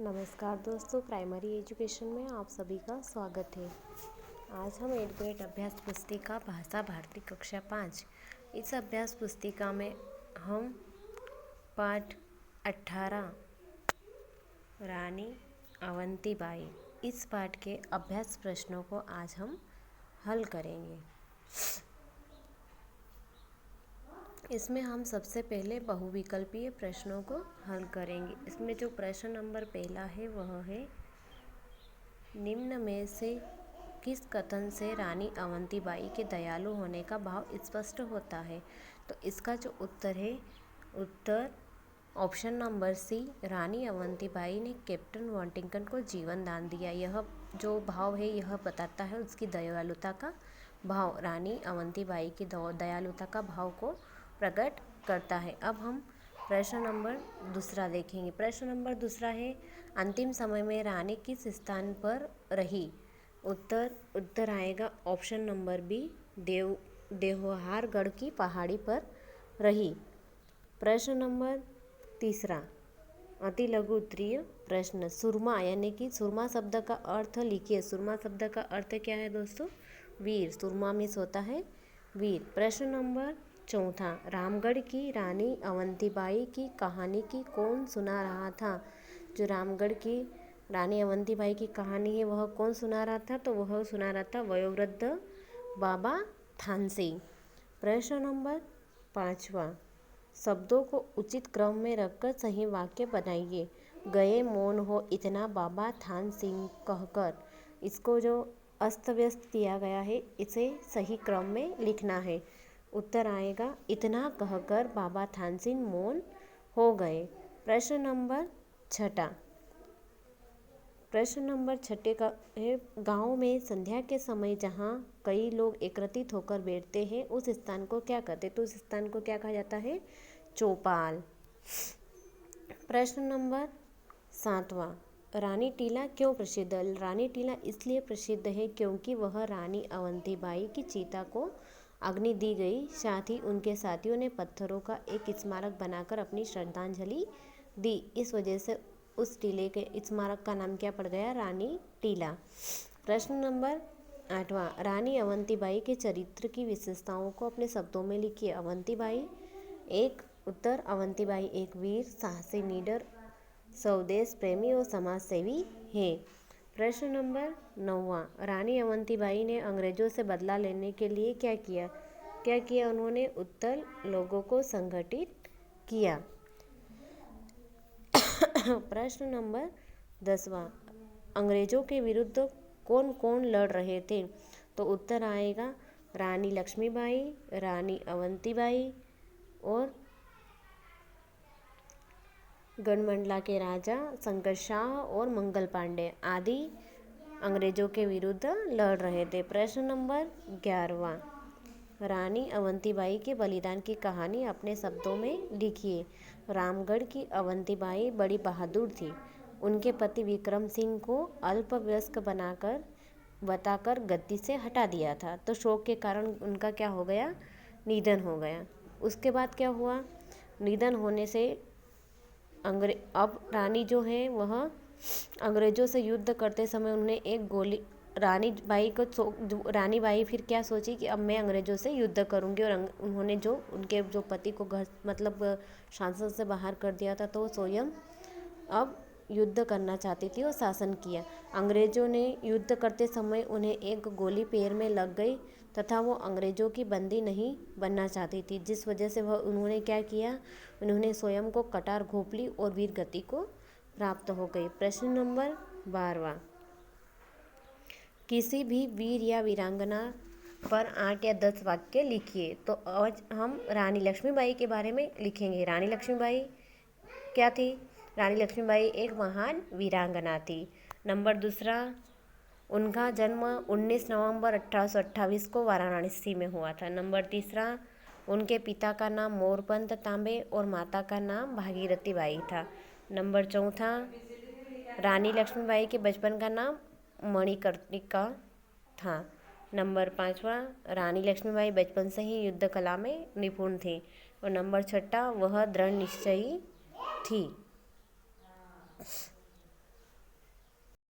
नमस्कार दोस्तों, primary education में आप सभी का स्वागत है। आज हम 8th ग्रेड अभ्यास पुस्तिका भाषा भारती कक्षा 5 इस अभ्यास पुस्तिका में हम पाठ 18 रानी अवंतीबाई इस पाठ के अभ्यास प्रश्नों को आज हम हल करेंगे। इसमें हम सबसे पहले बहुविकल्पीय प्रश्नों को हल करेंगे। इसमें जो प्रश्न नंबर पहला है वह है, निम्न में से किस कथन से रानी अवंतीबाई के दयालु होने का भाव स्पष्ट होता है। तो इसका जो उत्तर है, उत्तर ऑप्शन नंबर सी, रानी अवंतीबाई ने कैप्टन वॉन्टिंगटन को जीवन दान दिया। यह जो भाव है यह बताता है उसकी दयालुता का भाव, रानी अवंतीबाई की दयालुता का भाव को प्रकट करता है। अब हम प्रश्न नंबर दूसरा देखेंगे। प्रश्न नंबर दूसरा है, अंतिम समय में रानी किस स्थान पर रही। उत्तर आएगा ऑप्शन नंबर बी, देवहारगढ़ की पहाड़ी पर रही। प्रश्न नंबर तीसरा, अति लघु उत्तरीय प्रश्न, सुरमा यानी कि सुरमा शब्द का अर्थ लिखिए। सुरमा शब्द का अर्थ क्या है दोस्तों? वीर। सुरमा मीन्स होता है वीर। प्रश्न नंबर चौथा, रामगढ़ की रानी अवंतीबाई की कहानी की कौन सुना रहा था। जो रामगढ़ की रानी अवंतीबाई की कहानी है वह कौन सुना रहा था? तो वह सुना रहा था वयोवृद्ध बाबा थानसी। प्रश्न नंबर पाँचवा, शब्दों को उचित क्रम में रखकर सही वाक्य बनाइए। गए मौन हो इतना बाबा थान सिंह कहकर, इसको जो अस्त व्यस्त किया गया है इसे सही क्रम में लिखना है। उत्तर आएगा, इतना कहकर बाबा थान सिंह मौन हो गए। प्रश्न नंबर छठा, प्रश्न नंबर छठे का है, गांव में संध्या के समय जहां कई लोग एकत्रित होकर बैठते हैं उस स्थान को क्या कहते हैं। तो उस स्थान को क्या कहा जाता है? चौपाल। प्रश्न नंबर सातवां, रानी टीला क्यों प्रसिद्ध है। रानी टीला इसलिए प्रसिद्ध है क्योंकि वह रानी अवंतीबाई की चिता को अग्नि दी गई, साथ ही उनके साथियों ने पत्थरों का एक स्मारक बनाकर अपनी श्रद्धांजलि दी। इस वजह से उस टीले के स्मारक का नाम क्या पड़ गया? रानी टीला। प्रश्न नंबर आठवां, रानी अवंतीबाई के चरित्र की विशेषताओं को अपने शब्दों में लिखिए। अवंतीबाई एक, उत्तर अवंतीबाई एक वीर, साहसी, निडर, स्वदेश प्रेमी और समाज सेवी है। प्रश्न नंबर नौवां, रानी अवंतीबाई ने अंग्रेजों से बदला लेने के लिए क्या किया? उन्होंने उत्तर लोगों को संगठित किया। प्रश्न नंबर 10वां, अंग्रेजों के विरुद्ध कौन कौन लड़ रहे थे। तो उत्तर आएगा रानी लक्ष्मीबाई, रानी अवंतीबाई और गढ़मंडला के राजा शंकर शाह और मंगल पांडे आदि अंग्रेजों के विरुद्ध लड़ रहे थे। प्रश्न नंबर 11वां, रानी अवंतीबाई के बलिदान की कहानी अपने शब्दों में लिखिए। रामगढ़ की अवंतीबाई बड़ी बहादुर थी। उनके पति विक्रम सिंह को अल्पवयस्क बताकर गद्दी से हटा दिया था, तो शोक के कारण उनका क्या हो गया? निधन हो गया। उसके बाद क्या हुआ? निधन होने से अब रानी जो है वह अंग्रेजों से युद्ध करते समय उन्होंने एक गोली रानी बाई फिर क्या सोची कि अब मैं अंग्रेजों से युद्ध करूंगी, और उन्होंने उनके पति को घर शासन से बाहर कर दिया था, तो स्वयं अब युद्ध करना चाहती थी और शासन किया। अंग्रेजों ने युद्ध करते समय उन्हें एक गोली पैर में लग गई तथा वो अंग्रेजों की बंदी नहीं बनना चाहती थी, जिस वजह से उन्होंने क्या किया? उन्होंने स्वयं को कटार घोंप ली और वीर गति को प्राप्त हो गई। प्रश्न नंबर 12वां, किसी भी वीर या वीरांगना पर 8 या 10 वाक्य लिखिए। तो आज हम रानी लक्ष्मीबाई के बारे में लिखेंगे। रानी लक्ष्मीबाई क्या थी? रानी लक्ष्मीबाई एक महान वीरांगना थी। नंबर दूसरा, उनका जन्म 19 नवंबर 1828 को वाराणसी में हुआ था। नंबर तीसरा, उनके पिता का नाम मोरपंत तांबे और माता का नाम भागीरथी बाई था। नंबर चौथा, रानी लक्ष्मीबाई के बचपन का नाम मणिकर्णिका था। नंबर पाँचवा, रानी लक्ष्मीबाई बचपन से ही युद्ध कला में निपुण थी। और नंबर छठा, वह दृढ़ निश्चयी थी।